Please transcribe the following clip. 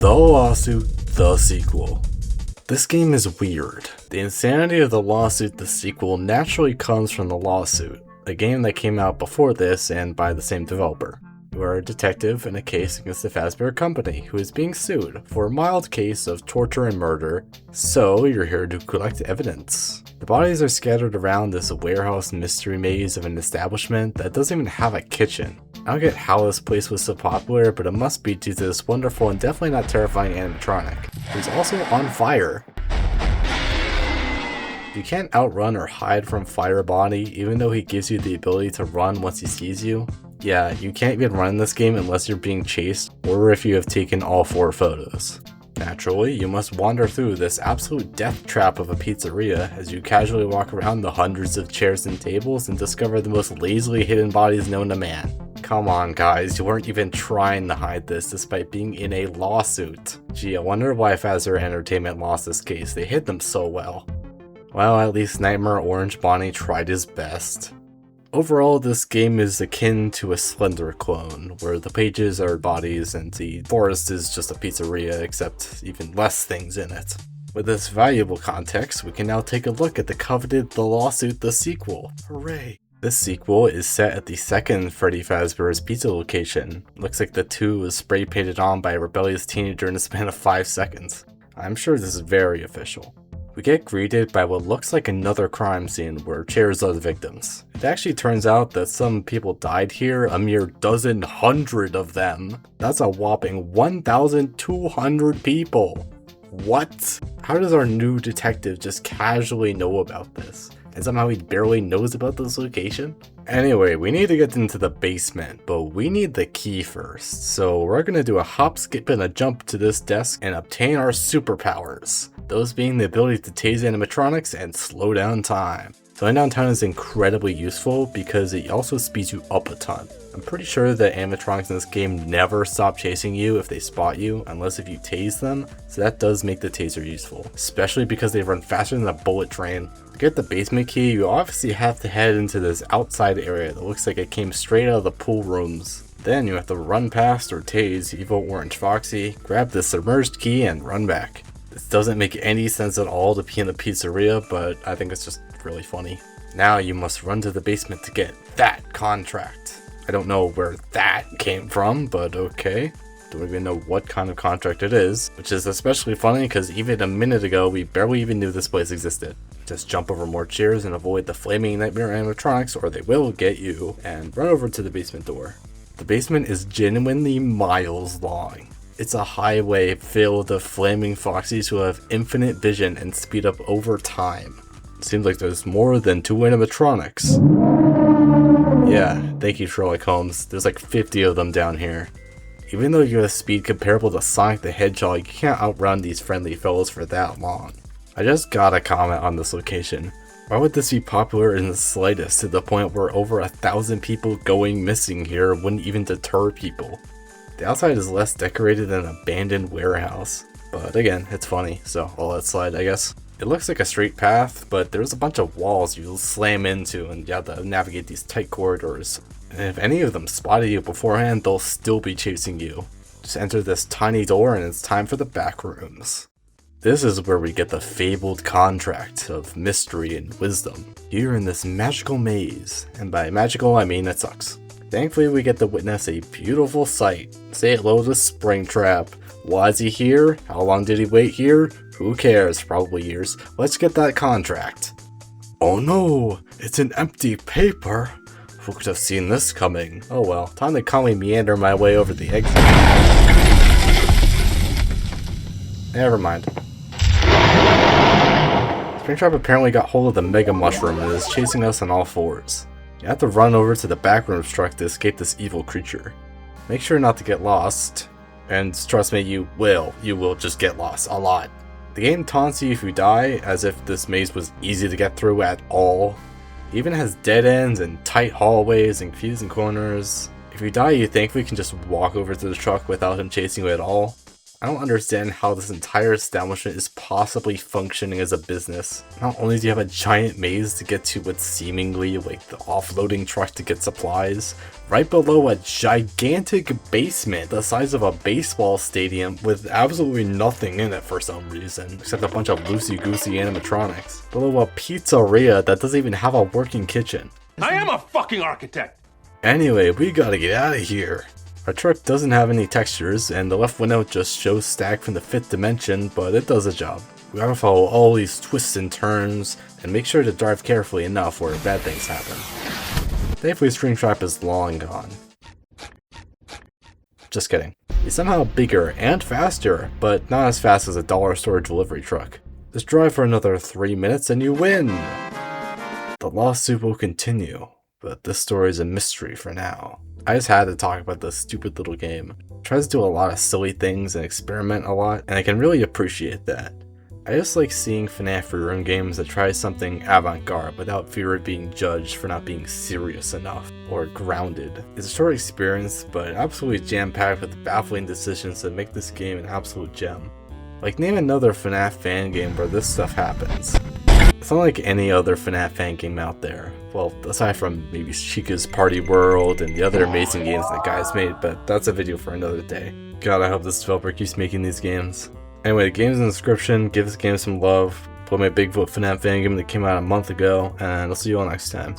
The Lawsuit, the sequel. This game is weird. The insanity of the lawsuit, the sequel, naturally comes from The Lawsuit, a game that came out before this and by the same developer. You are a detective in a case against the Fazbear Company, who is being sued for a mild case of torture and murder, so you're here to collect evidence. The bodies are scattered around this warehouse mystery maze of an establishment that doesn't even have a kitchen. I don't get how this place was so popular, but it must be due to this wonderful and definitely not terrifying animatronic, who's also on fire. You can't outrun or hide from Fire Body, even though he gives you the ability to run once he sees you. Yeah, you can't even run in this game unless you're being chased, or if you have taken all 4 photos. Naturally, you must wander through this absolute death trap of a pizzeria as you casually walk around the hundreds of chairs and tables and discover the most lazily hidden bodies known to man. Come on guys, you weren't even trying to hide this despite being in a lawsuit. Gee, I wonder why Fazbear Entertainment lost this case, they hid them so well. Well, at least Nightmare Orange Bonnie tried his best. Overall, this game is akin to a Slender clone, where the pages are bodies and the forest is just a pizzeria, except even less things in it. With this valuable context, we can now take a look at the coveted The Lawsuit, the sequel. Hooray! This sequel is set at the second Freddy Fazbear's Pizza location. Looks like the 2 was spray painted on by a rebellious teenager in a span of 5 seconds. I'm sure this is very official. We get greeted by what looks like another crime scene where chairs are the victims. It actually turns out that some people died here, a mere dozen hundred of them. That's a whopping 1,200 people. What? How does our new detective just casually know about this? And somehow he barely knows about this location? Anyway, we need to get into the basement, but we need the key first. So we're gonna do a hop, skip, and a jump to this desk and obtain our superpowers. Those being the ability to tase animatronics and slow down time. Slowing down time is incredibly useful because it also speeds you up a ton. I'm pretty sure that animatronics in this game never stop chasing you if they spot you, unless if you tase them, so that does make the taser useful, especially because they run faster than a bullet train. To get the basement key, you obviously have to head into this outside area that looks like it came straight out of the pool rooms. Then you have to run past or tase Evil Orange Foxy, grab the submerged key, and run back. This doesn't make any sense at all to be in a pizzeria, but I think it's just really funny. Now you must run to the basement to get that contract. I don't know where that came from, but okay. Don't even know what kind of contract it is, which is especially funny because even a minute ago we barely even knew this place existed. Just jump over more chairs and avoid the flaming nightmare animatronics or they will get you, and run over to the basement door. The basement is genuinely miles long. It's a highway filled of flaming foxies who have infinite vision and speed up over time. It seems like there's more than 2 animatronics. Yeah, thank you Sherlock Holmes, there's like 50 of them down here. Even though you have speed comparable to Sonic the Hedgehog, you can't outrun these friendly fellows for that long. I just gotta comment on this location. Why would this be popular in the slightest to the point where over 1,000 people going missing here wouldn't even deter people? The outside is less decorated than an abandoned warehouse, but again, it's funny, so I'll let it slide, I guess. It looks like a straight path, but there's a bunch of walls you'll slam into and you have to navigate these tight corridors. And if any of them spotted you beforehand, they'll still be chasing you. Just enter this tiny door and it's time for the back rooms. This is where we get the fabled contract of mystery and wisdom. Here in this magical maze, and by magical I mean it sucks. Thankfully we get to witness a beautiful sight. Say hello to Springtrap. Why is he here? How long did he wait here? Who cares? Probably years. Let's get that contract. Oh no, it's an empty paper. Who could have seen this coming? Oh well, time to calmly meander my way over the exit. Never mind. Springtrap apparently got hold of the Mega Mushroom and is chasing us on all 4s. You have to run over to the backrooms truck to escape this evil creature. Make sure not to get lost, and trust me, you will just get lost a lot. The game taunts you if you die, as if this maze was easy to get through at all. It even has dead ends and tight hallways and confusing corners. If you die, you thankfully can just walk over to the truck without him chasing you at all. I don't understand how this entire establishment is possibly functioning as a business. Not only do you have a giant maze to get to what's seemingly like the offloading truck to get supplies, right below a gigantic basement the size of a baseball stadium with absolutely nothing in it for some reason, except a bunch of loosey-goosey animatronics. Below a pizzeria that doesn't even have a working kitchen. I am a fucking architect! Anyway, we gotta get out of here. Our truck doesn't have any textures, and the left window just shows Stag from the 5th dimension, but it does the job. We gotta follow all these twists and turns, and make sure to drive carefully enough where bad things happen. Thankfully, Springtrap is long gone. Just kidding. He's somehow bigger and faster, but not as fast as a dollar store delivery truck. Just drive for another 3 minutes and you win! The lawsuit will continue, but this story is a mystery for now. I just had to talk about this stupid little game. It tries to do a lot of silly things and experiment a lot, and I can really appreciate that. I just like seeing FNAF free roam games that try something avant-garde without fear of being judged for not being serious enough or grounded. It's a short experience, but absolutely jam-packed with baffling decisions that make this game an absolute gem. Like, name another FNAF fan game where this stuff happens. It's not like any other FNAF fan game out there. Well, aside from maybe Chica's Party World and the other amazing games that guys made, but that's a video for another day. God, I hope this developer keeps making these games. Anyway, the game's in the description. Give this game some love. Play my Bigfoot FNAF Fangame that came out a month ago, and I'll see you all next time.